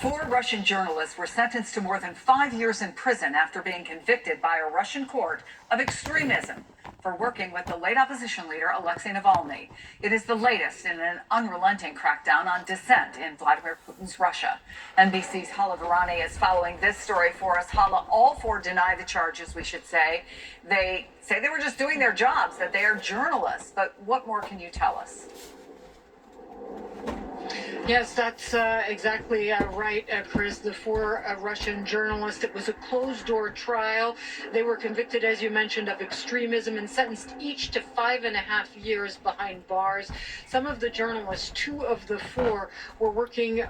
Four Russian journalists were sentenced to more than 5 years in prison after being convicted by a Russian court of extremism for working with the late opposition leader Alexei Navalny. It is the latest in an unrelenting crackdown on dissent in Vladimir Putin's Russia. NBC's Hala Virani is following this story for us. Hala, all four deny the charges, we should say. They say they were just doing their jobs, that they are journalists. But what more can you tell us? Yes, that's exactly right, Chris. The four Russian journalists, it was a closed-door trial. They were convicted, as you mentioned, of extremism and sentenced each to 5.5 years behind bars. Some of the journalists, two of the four, were working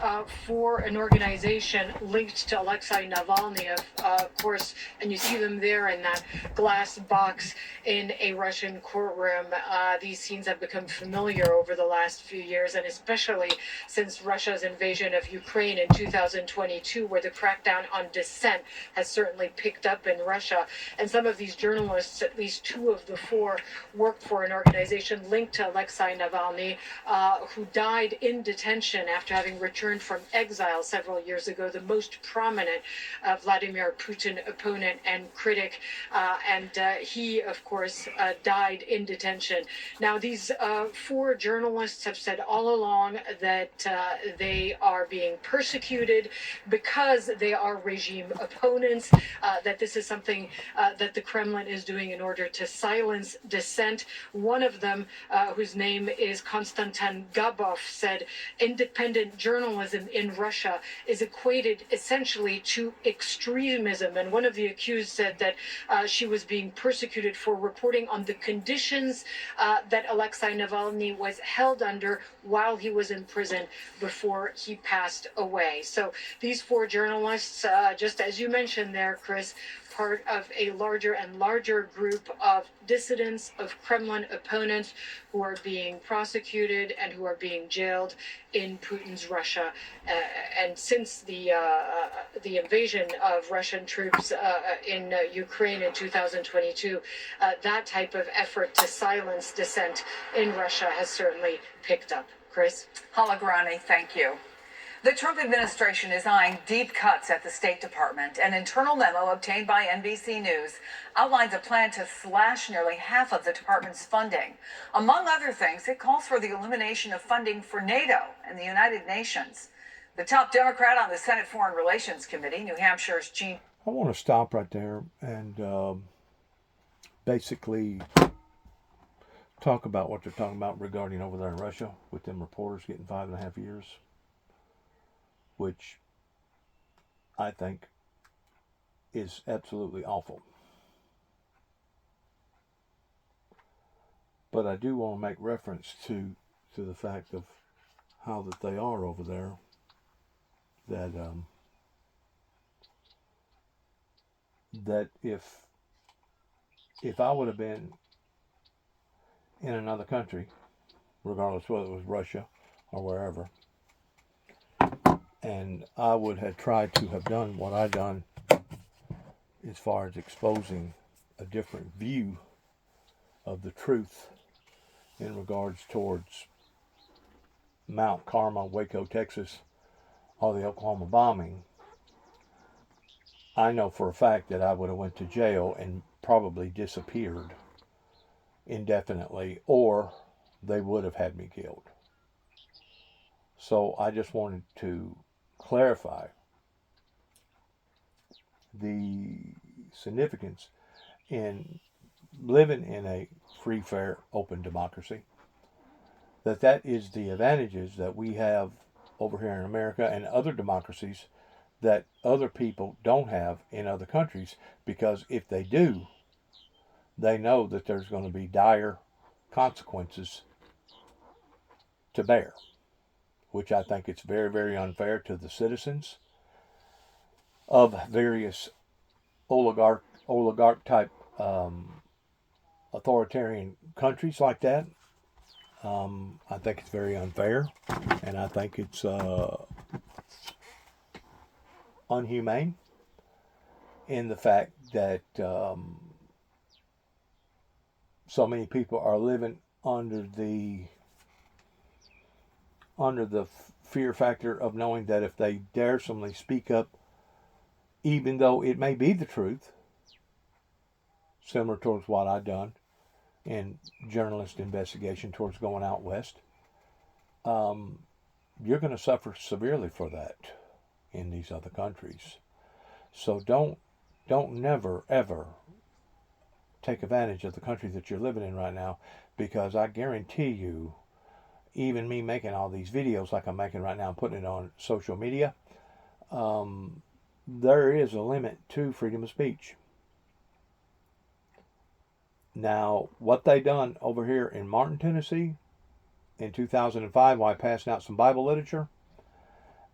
for an organization linked to Alexei Navalny, of course, and you see them there in that glass box in a Russian courtroom. These scenes have become familiar over the last few years, and especially since Russia's invasion of Ukraine in 2022, where the crackdown on dissent has certainly picked up in Russia. And some of these journalists, at least two of the four, worked for an organization linked to Alexei Navalny, who died in detention after having returned from exile several years ago, the most prominent Vladimir Putin opponent and critic. And he, of course, died in detention. Now, these four journalists have said all along that they are being persecuted because they are regime opponents, that this is something that the Kremlin is doing in order to silence dissent. One of them, whose name is Konstantin Gabov, said independent journalism in Russia is equated essentially to extremism. And one of the accused said that she was being persecuted for reporting on the conditions that Alexei Navalny was held under while he was in prison before he passed away. So these four journalists, just as you mentioned there, Chris, part of a larger and larger group of dissidents, of Kremlin opponents who are being prosecuted and who are being jailed in Putin's Russia. And since the invasion of Russian troops in Ukraine in 2022, that type of effort to silence dissent in Russia has certainly picked up. Chris? Hala Virani, thank you. The Trump administration is eyeing deep cuts at the State Department. An internal memo obtained by NBC News outlines a plan to slash nearly half of the department's funding. Among other things, it calls for the elimination of funding for NATO and the United Nations. The top Democrat on the Senate Foreign Relations Committee, New Hampshire's Gene... I want to stop right there and basically talk about what they're talking about regarding over there in Russia with them reporters getting 5.5 years, which I think is absolutely awful. But I do want to make reference to the fact of how that they are over there, that that if I would have been in another country, regardless whether it was Russia or wherever, and I would have tried to have done what I done as far as exposing a different view of the truth in regards towards Mount Carmel, Waco, Texas, or the Oklahoma bombing, I know for a fact that I would have went to jail and probably disappeared indefinitely, or they would have had me killed. So I just wanted to clarify the significance in living in a free, fair, open democracy. That is the advantages that we have over here in America and other democracies that other people don't have in other countries, because if they do, they know that there's going to be dire consequences to bear, which I think it's very, very unfair to the citizens of various oligarch type authoritarian countries like that. I think it's very unfair, and I think it's unhumane in the fact that so many people are living under the fear factor of knowing that if they daresomely speak up, even though it may be the truth, similar towards what I've done in journalist investigation towards going out west, you're going to suffer severely for that in these other countries. So don't never ever take advantage of the country that you're living in right now, because I guarantee you, even me making all these videos like I'm making right now and putting it on social media, there is a limit to freedom of speech. Now, what they done over here in Martin, Tennessee in 2005 while passing out some Bible literature,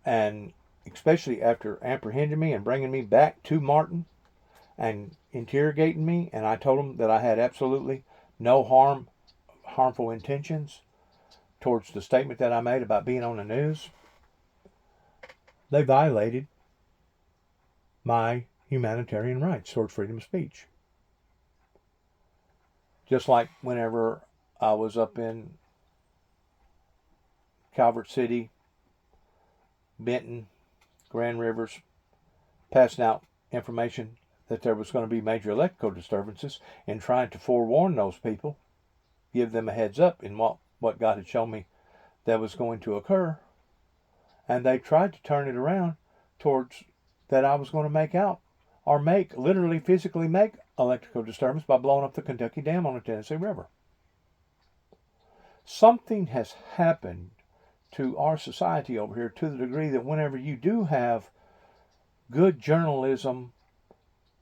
and especially after apprehending me and bringing me back to Martin and interrogating me, and I told them that I had absolutely no harmful intentions towards the statement that I made about being on the news, they violated my humanitarian rights towards freedom of speech. Just like whenever I was up in Calvert City, Benton, Grand Rivers, passing out information that there was going to be major electrical disturbances, and trying to forewarn those people, give them a heads up in what God had shown me that was going to occur. And they tried to turn it around towards that I was going to literally physically make electrical disturbance by blowing up the Kentucky Dam on the Tennessee River. Something has happened to our society over here to the degree that whenever you do have good journalism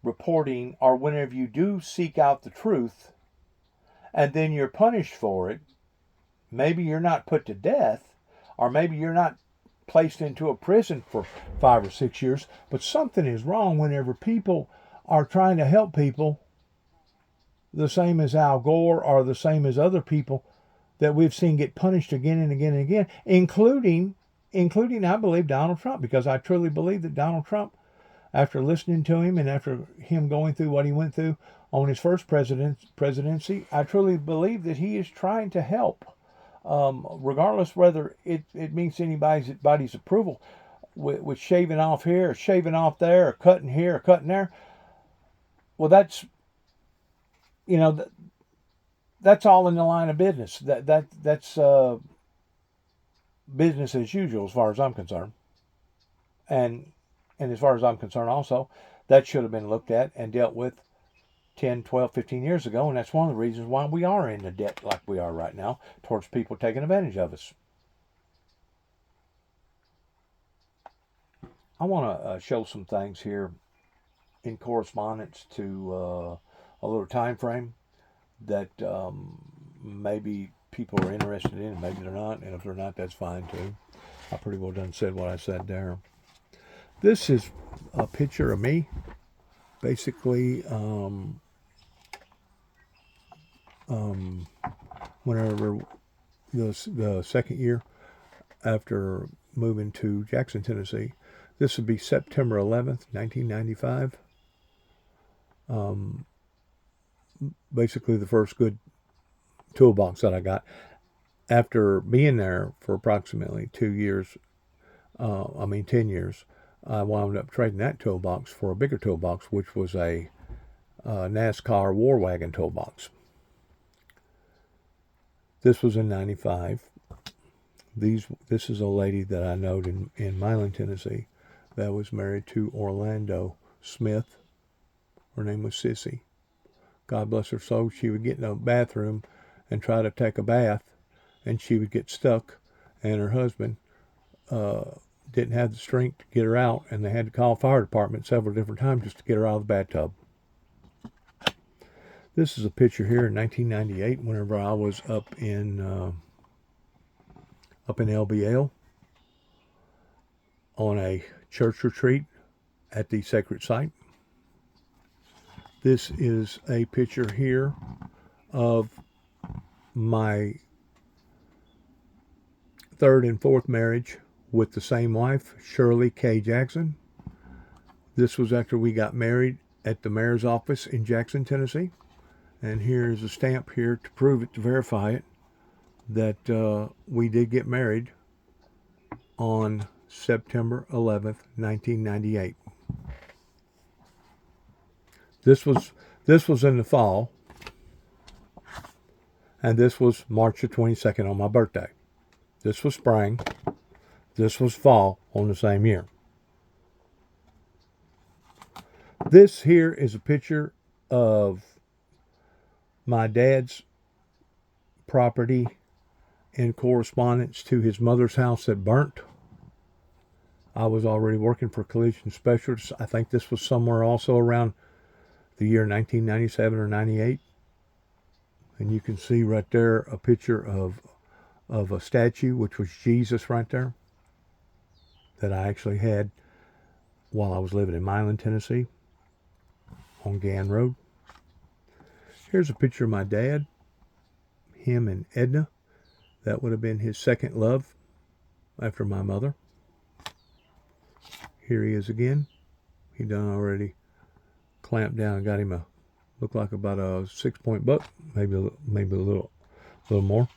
reporting, or whenever you do seek out the truth and then you're punished for it, maybe you're not put to death, or maybe you're not placed into a prison for 5 or 6 years, but something is wrong whenever people are trying to help people, the same as Al Gore or the same as other people that we've seen get punished again and again and again, including I believe Donald Trump, because I truly believe that Donald Trump, after listening to him and after him going through what he went through on his first presidency, I truly believe that he is trying to help, regardless whether it means anybody's approval, with shaving off here, or shaving off there, or cutting here, or cutting there. Well, that's that's all in the line of business. That's business as usual as far as I'm concerned. And as far as I'm concerned also, that should have been looked at and dealt with 10, 12, 15 years ago. And that's one of the reasons why we are in the debt like we are right now towards people taking advantage of us. I want to show some things here in correspondence to a little time frame that maybe people are interested in, and maybe they're not. And if they're not, that's fine too. I pretty well done said what I said there. This is a picture of me, basically, whenever the second year after moving to Jackson, Tennessee. This would be September 11th, 1995. Basically the first good toolbox that I got after being there for approximately 10 years. I wound up trading that toolbox for a bigger toolbox, which was a NASCAR War Wagon toolbox. This was in 95. This is a lady that I knowed in Milan, Tennessee, that was married to Orlando Smith. Her name was Sissy. God bless her soul. She would get in a bathroom and try to take a bath, and she would get stuck, and her husband didn't have the strength to get her out, and they had to call fire department several different times just to get her out of the bathtub. This is a picture here in 1998, whenever I was up in LBL on a church retreat at the sacred site. This is a picture here of my third and fourth marriage with the same wife, Shirley K. Jackson. This was after we got married at the mayor's office in Jackson, Tennessee. And here's a stamp here to prove it, to verify it, that we did get married on September 11th, 1998. This was in the fall, and this was March the 22nd on my birthday. This was spring. This was fall on the same year. This here is a picture of my dad's property in correspondence to his mother's house that burnt. I was already working for collision specialists. I think this was somewhere also around the year 1997 or 98. And you can see right there a picture of a statue, which was Jesus right there, that I actually had while I was living in Milan, Tennessee, on Gann Road. Here's a picture of my dad, him and Edna. That would have been his second love after my mother. Here he is again. He done already clamped down and got him looked like about a 6-point buck, maybe a little more.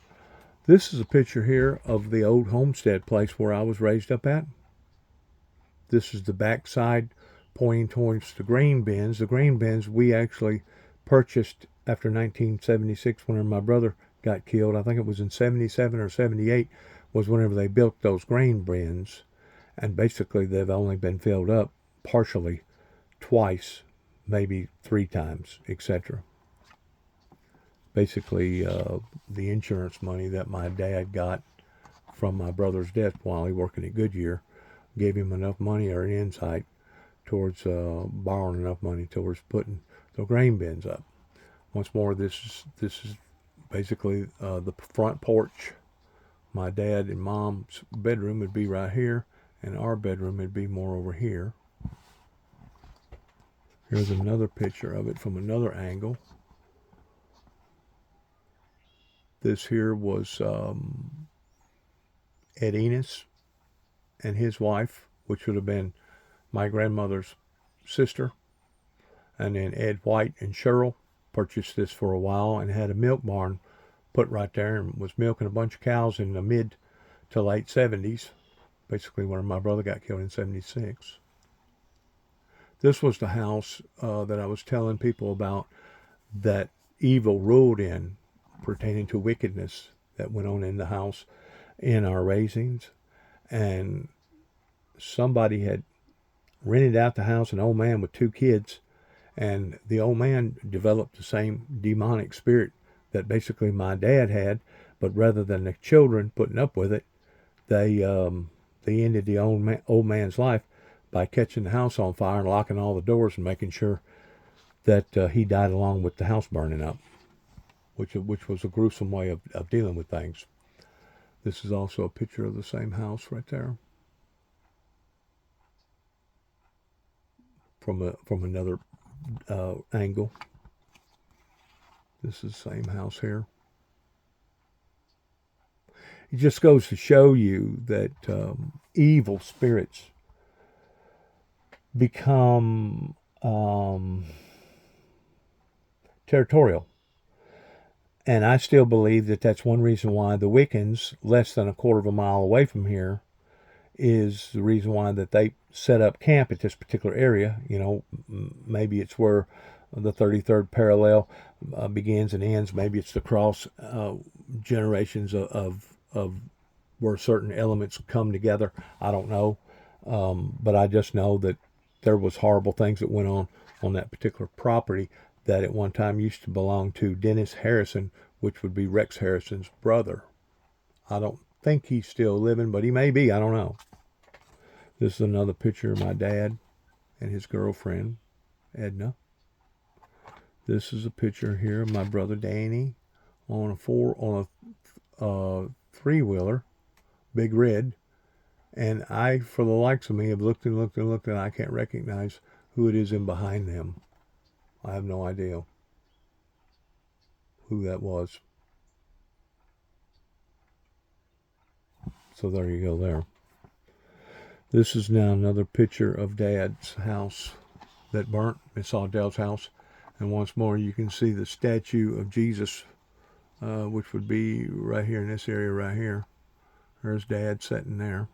This is a picture here of the old homestead place where I was raised up at. This is the backside pointing towards the grain bins. The grain bins we actually purchased after 1976 whenever my brother got killed. I think it was in 77 or 78 was whenever they built those grain bins. And basically they've only been filled up partially twice, maybe 3 times, etc. Basically, the insurance money that my dad got from my brother's death while he working at Goodyear gave him enough money or an insight towards borrowing enough money towards putting the grain bins up. Once more, this is basically the front porch. My dad and mom's bedroom would be right here, and our bedroom would be more over here. Here's another picture of it from another angle. This here was Ed Enos and his wife, which would have been my grandmother's sister. And then Ed White and Cheryl purchased this for a while and had a milk barn put right there and was milking a bunch of cows in the mid to late 70s, basically when my brother got killed in 76. This was the house that I was telling people about that evil ruled in, pertaining to wickedness that went on in the house in our raisings. And somebody had rented out the house, an old man with 2 kids, and the old man developed the same demonic spirit that basically my dad had, but rather than the children putting up with it, they ended the old man's life by catching the house on fire and locking all the doors and making sure that he died along with the house burning up, which was a gruesome way of dealing with things. This is also a picture of the same house right there from another angle. This is the same house here. It just goes to show you that evil spirits become territorial. And I still believe that that's one reason why the Wiccans, less than a quarter of a mile away from here, is the reason why that they set up camp at this particular area. You know, maybe it's where the 33rd parallel begins and ends. Maybe it's the cross generations of where certain elements come together. I don't know. But I just know that there was horrible things that went on that particular property that at one time used to belong to Dennis Harrison, which would be Rex Harrison's brother. I don't think he's still living, but he may be. I don't know. This is another picture of my dad and his girlfriend, Edna. This is a picture here of my brother Danny on a 3-wheeler, big red. And I, for the likes of me, have looked and looked and looked, and I can't recognize who it is in behind them. I have no idea who that was. So there you go there. This is now another picture of Dad's house that burnt. It's Dell's house. And once more, you can see the statue of Jesus, which would be right here in this area right here. There's Dad sitting there.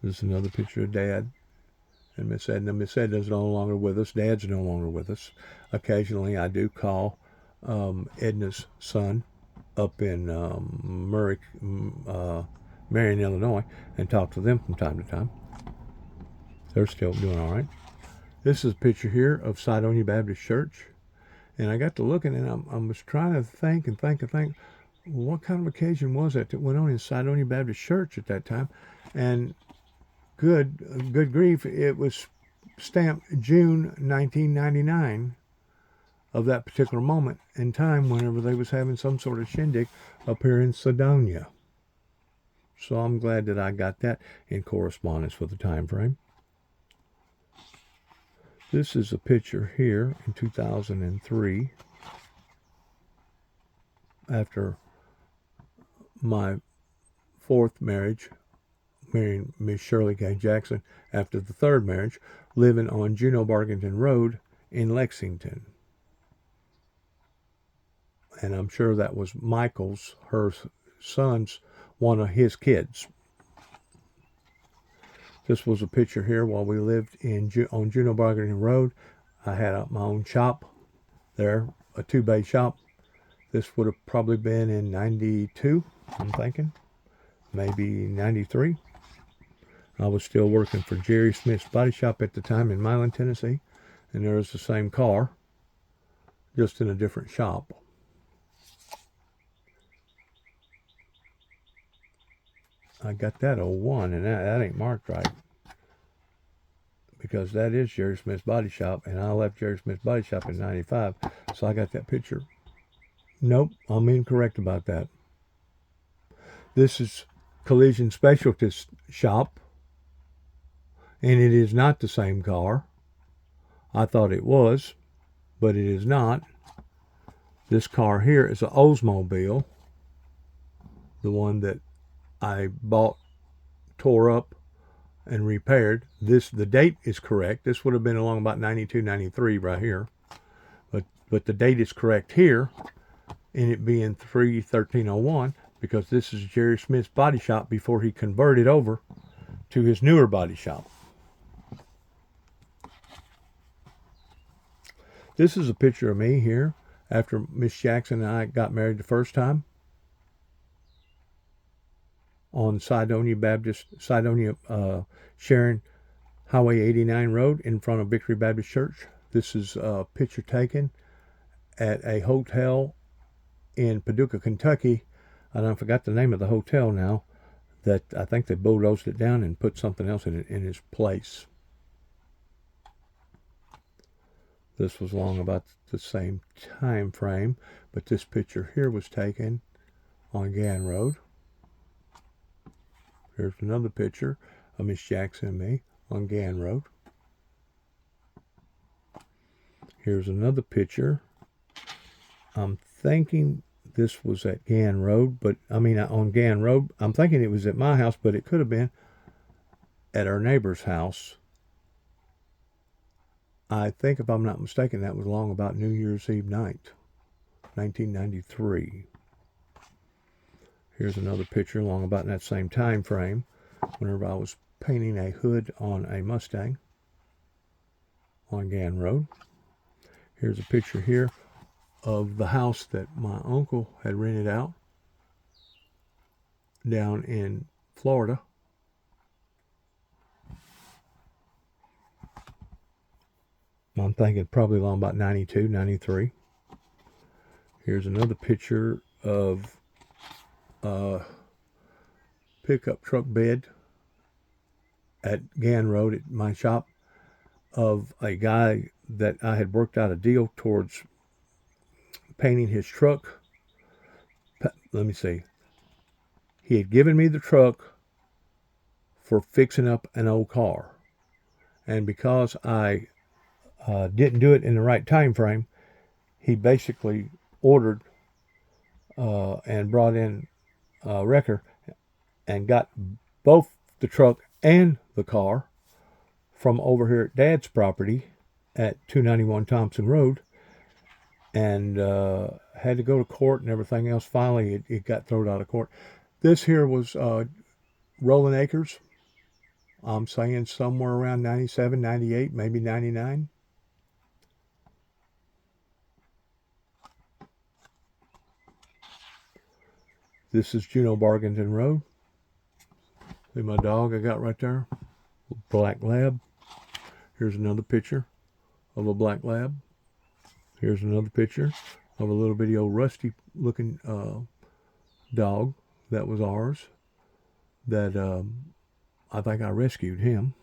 This is another picture of Dad and Miss Edna. Miss Edna's no longer with us. Dad's no longer with us. Occasionally, I do call Edna's son up in Marion, Illinois, and talk to them from time to time. They're still doing all right. This is a picture here of Sidonia Baptist Church. And I got to looking, and I was trying to think, what kind of occasion was that went on in Sidonia Baptist Church at that time? And good grief, it was stamped June 1999 of that particular moment in time whenever they was having some sort of shindig up here in Sidonia. So I'm glad that I got that in correspondence with the time frame. This is a picture here in 2003 after my fourth marriage, marrying Miss Shirley K. Jackson after the third marriage, living on Juneau Barkington Road in Lexington. And I'm sure that was Michael's, her son's, one of his kids. This was a picture here while we lived on Juneau Barkington Road. I had my own shop there, a 2-bay shop. This would have probably been in 92, I'm thinking. Maybe 93. I was still working for Jerry Smith's Body Shop at the time in Milan, Tennessee. And there was the same car, just in a different shop. I got that 01, and that ain't marked right. Because that is Jerry Smith's Body Shop, and I left Jerry Smith's Body Shop in 95. So I got that picture. Nope, I'm incorrect about that. This is Collision Specialist Shop, and it is not the same car. I thought it was, but it is not. This car here is an Oldsmobile, the one that I bought, tore up, and repaired. The date is correct. This would have been along about 92, 93 right here. But the date is correct here, and it being 3/13/01, because this is Jerry Smith's Body Shop before he converted over to his newer body shop. This is a picture of me here after Miss Jackson and I got married the first time on Sidonia Sharon Highway 89 Road in front of Victory Baptist Church. This is a picture taken at a hotel in Paducah, Kentucky. And I forgot the name of the hotel now, that I think they bulldozed it down and put something else in its place. This was along about the same time frame, but this picture here was taken on Gann Road. Here's another picture of Miss Jackson and me on Gann Road. Here's another picture. I'm thinking this was at Gann Road, on Gann Road. I'm thinking it was at my house, but it could have been at our neighbor's house. I think, if I'm not mistaken, that was along about New Year's Eve night, 1993. Here's another picture along about in that same time frame, whenever I was painting a hood on a Mustang on Gann Road. Here's a picture here of the house that my uncle had rented out down in Florida. I'm thinking probably along about 92, 93. Here's another picture of a pickup truck bed at Gann Road at my shop of a guy that I had worked out a deal towards painting his truck. Let me see. He had given me the truck for fixing up an old car. And because I didn't do it in the right time frame, he basically ordered and brought in a wrecker and got both the truck and the car from over here at Dad's property at 291 Thompson Road, and had to go to court and everything else. Finally, it got thrown out of court. This here was Rolling Acres I'm saying somewhere around 97, 98, maybe 99. This is Juneau Bargington Road. See my dog I got right there? Black lab. Here's another picture of a black lab. Here's another picture of a little bitty old rusty looking dog that was ours. That I think I rescued him.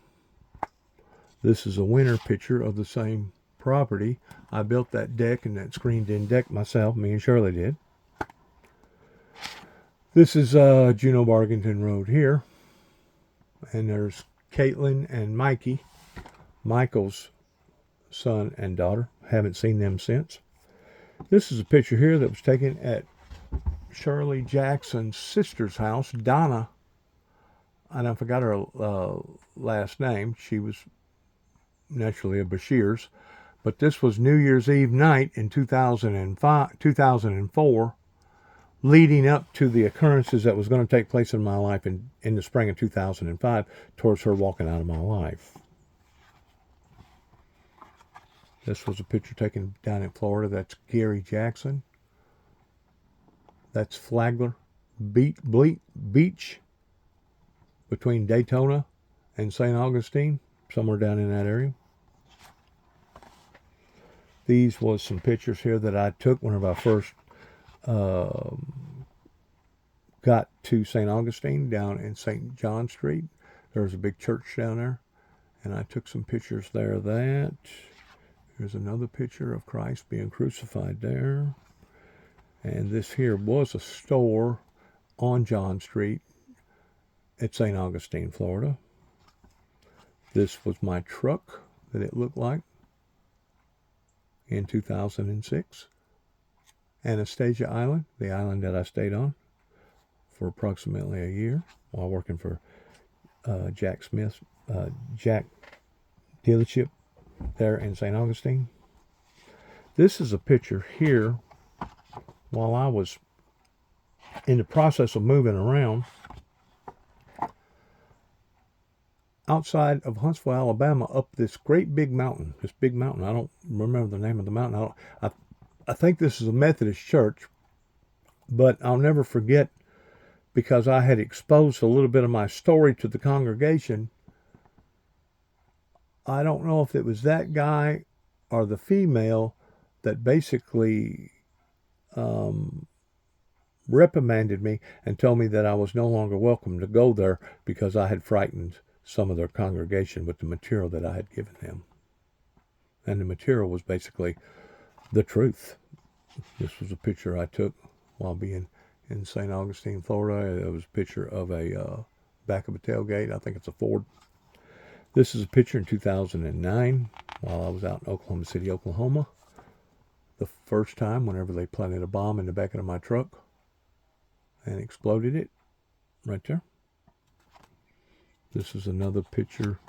This is a winter picture of the same property. I built that deck and that screened in deck myself. Me and Shirley did. This is Juneau Bargington Road here. And there's Caitlin and Mikey, Michael's son and daughter. Haven't seen them since. This is a picture here that was taken at Shirley Jackson's sister's house, Donna. And I forgot her last name. She was naturally a Bashir's. But this was New Year's Eve night in 2004, leading up to the occurrences that was going to take place in my life in the spring of 2005 towards her walking out of my life. This was a picture taken down in Florida. That's Gary Jackson. That's Flagler Beach between Daytona and St. Augustine, somewhere down in that area. These was some pictures here that I took whenever I first got to St. Augustine down in St. John Street. There was a big church down there, and I took some pictures there of that. Here's another picture of Christ being crucified there. And this here was a store on John Street at St. Augustine, Florida. This was my truck that it looked like in 2006. Anastasia Island, the island that I stayed on for approximately a year while working for Jack Smith's Jack dealership there in St. Augustine. This is a picture here while I was in the process of moving around outside of Huntsville, Alabama, up this great big mountain. This big mountain. I don't remember the name of the mountain. I think this is a Methodist church, but I'll never forget because I had exposed a little bit of my story to the congregation. I don't know if it was that guy or the female that basically reprimanded me and told me that I was no longer welcome to go there because I had frightened some of their congregation with the material that I had given them. And the material was basically the truth. This was a picture I took while being in St. Augustine, Florida. It was a picture of a back of a tailgate. I think it's a Ford. This is a picture in 2009 while I was out in Oklahoma City, Oklahoma. The first time whenever they planted a bomb in the back of my truck and exploded it right there. This is another picture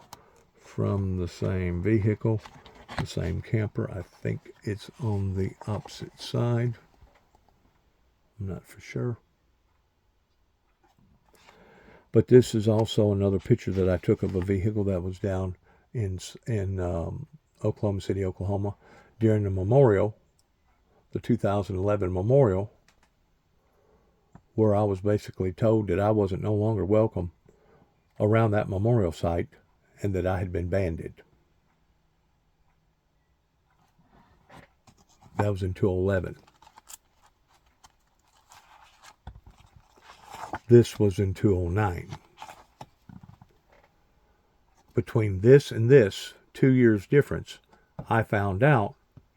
from the same vehicle, the same camper. I think it's on the opposite side. I'm not for sure. But this is also another picture that I took of a vehicle that was down in Oklahoma City, Oklahoma during the memorial, the 2011 memorial, where I was basically told that I wasn't no longer welcome around that memorial site and that I had been banded. That was in 2011. This was in 2009. Between this and this, 2 years difference, I found out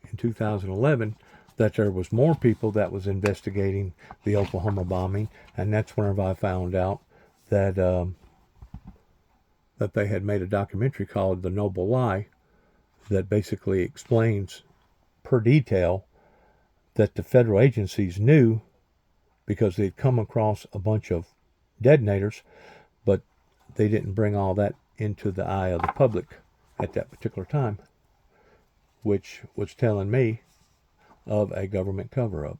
in 2011 that there was more people that was investigating the Oklahoma bombing, and that's whenever I found out that that they had made a documentary called The Noble Lie that basically explains per detail that the federal agencies knew because they'd come across a bunch of detonators, but they didn't bring all that into the eye of the public at that particular time, which was telling me of a government cover-up.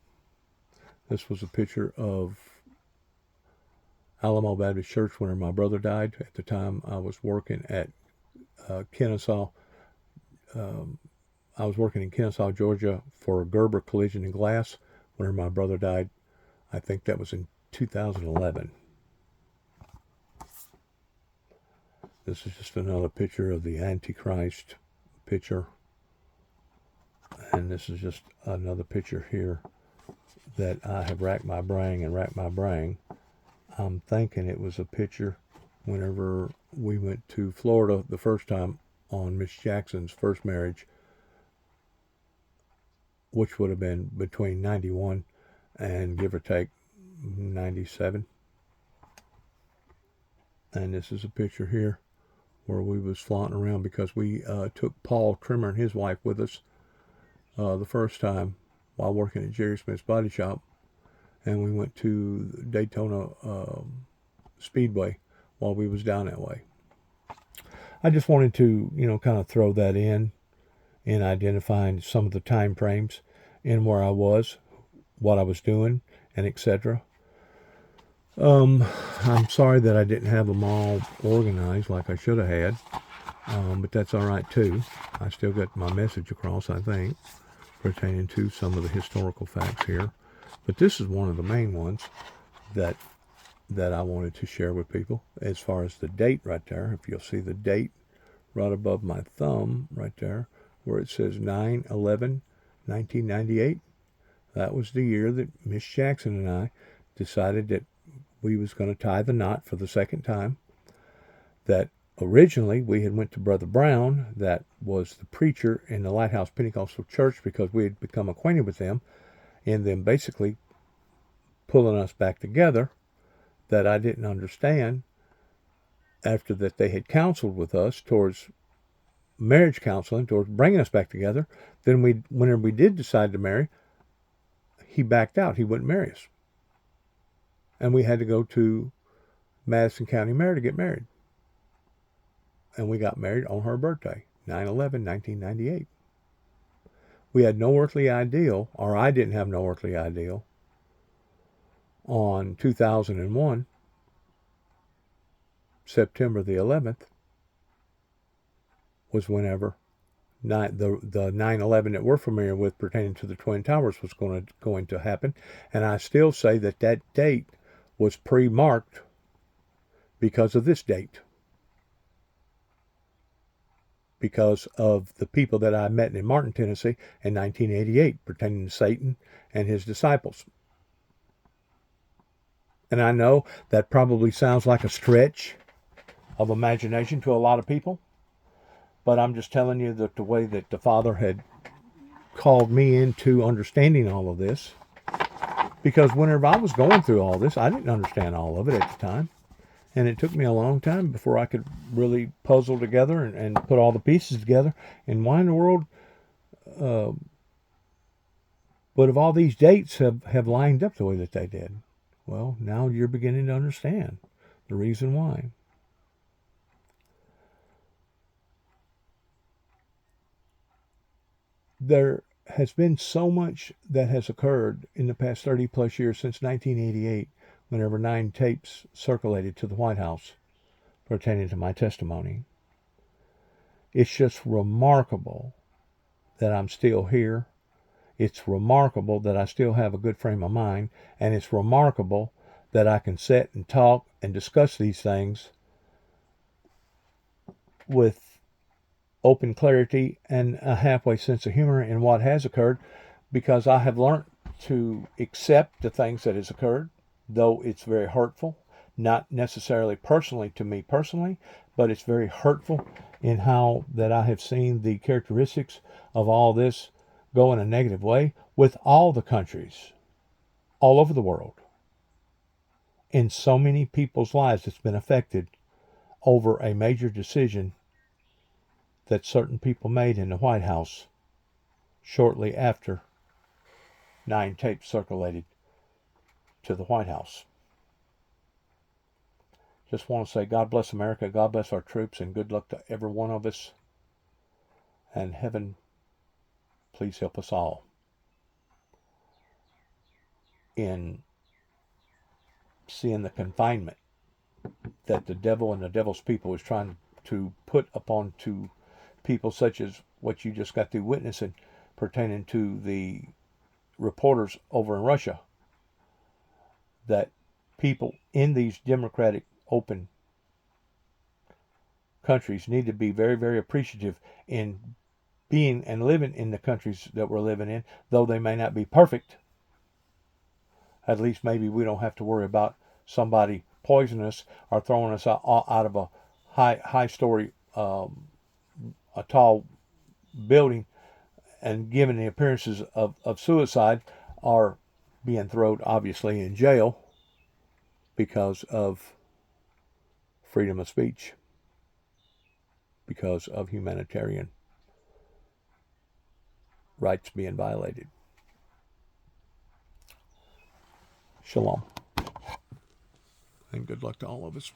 This was a picture of Alamo Baptist Church when my brother died. At the time, I was working at Kennesaw. I was working in Kennesaw, Georgia for Gerber Collision and Glass when my brother died. I think that was in 2011. This is just another picture of the Antichrist picture. And this is just another picture here that I have racked my brain and racked my brain. I'm thinking it was a picture whenever we went to Florida the first time on Miss Jackson's first marriage, which would have been between 91 and give or take 97. And this is a picture here where we was flaunting around because we took Paul Trimmer and his wife with us the first time while working at Jerry Smith's Body Shop, and we went to Daytona Speedway while we was down that way. I just wanted to, kind of throw that in identifying some of the time frames in where I was, what I was doing, and etc. I'm sorry that I didn't have them all organized like I should have had, but that's all right too. I still got my message across, I think, pertaining to some of the historical facts here. But this is one of the main ones that I wanted to share with people as far as the date right there. If you'll see the date right above my thumb right there where it says 9/11/1998, that was the year that Miss Jackson and I decided that we was going to tie the knot for the second time. That originally we had went to Brother Brown, that was the preacher in the Lighthouse Pentecostal Church, because we had become acquainted with them, and them basically pulling us back together, that I didn't understand after that they had counseled with us towards marriage counseling, towards bringing us back together. Then whenever we did decide to marry, he backed out. He wouldn't marry us. And we had to go to Madison County Mayor to get married. And we got married on her birthday, 9/11/1998. We had no earthly ideal, or I didn't have no earthly ideal, on 2001, September the 11th, was whenever the 9/11 that we're familiar with pertaining to the Twin Towers was going to happen. And I still say that date was pre-marked because of this date. Because of the people that I met in Martin, Tennessee in 1988 pertaining to Satan and his disciples. And I know that probably sounds like a stretch of imagination to a lot of people, but I'm just telling you that the way that the Father had called me into understanding all of this, because whenever I was going through all this, I didn't understand all of it at the time. And it took me a long time before I could really puzzle together and put all the pieces together. And why in the world but if all these dates have lined up the way that they did? Well, now you're beginning to understand the reason why. There has been so much that has occurred in the past 30 plus years since 1988, whenever 9 tapes circulated to the White House pertaining to my testimony. It's just remarkable that I'm still here. It's remarkable that I still have a good frame of mind, and it's remarkable that I can sit and talk and discuss these things with open clarity and a halfway sense of humor in what has occurred, because I have learned to accept the things that has occurred, though it's very hurtful, not necessarily personally to me personally, but it's very hurtful in how that I have seen the characteristics of all this go in a negative way with all the countries all over the world. In so many people's lives that's been affected over a major decision that certain people made in the White House shortly after 9 tapes circulated to the White House. Just want to say God bless America, God bless our troops, and good luck to every one of us. And heaven, please help us all in seeing the confinement that the devil and the devil's people is trying to put upon to people such as what you just got through witnessing pertaining to the reporters over in Russia, that people in these democratic open countries need to be very, very appreciative in being and living in the countries that we're living in, though they may not be perfect. At least maybe we don't have to worry about somebody poisoning us or throwing us out of a high story, a tall building, and giving the appearances of suicide, or being thrown obviously in jail because of freedom of speech, because of humanitarian rights being violated. Shalom. And good luck to all of us.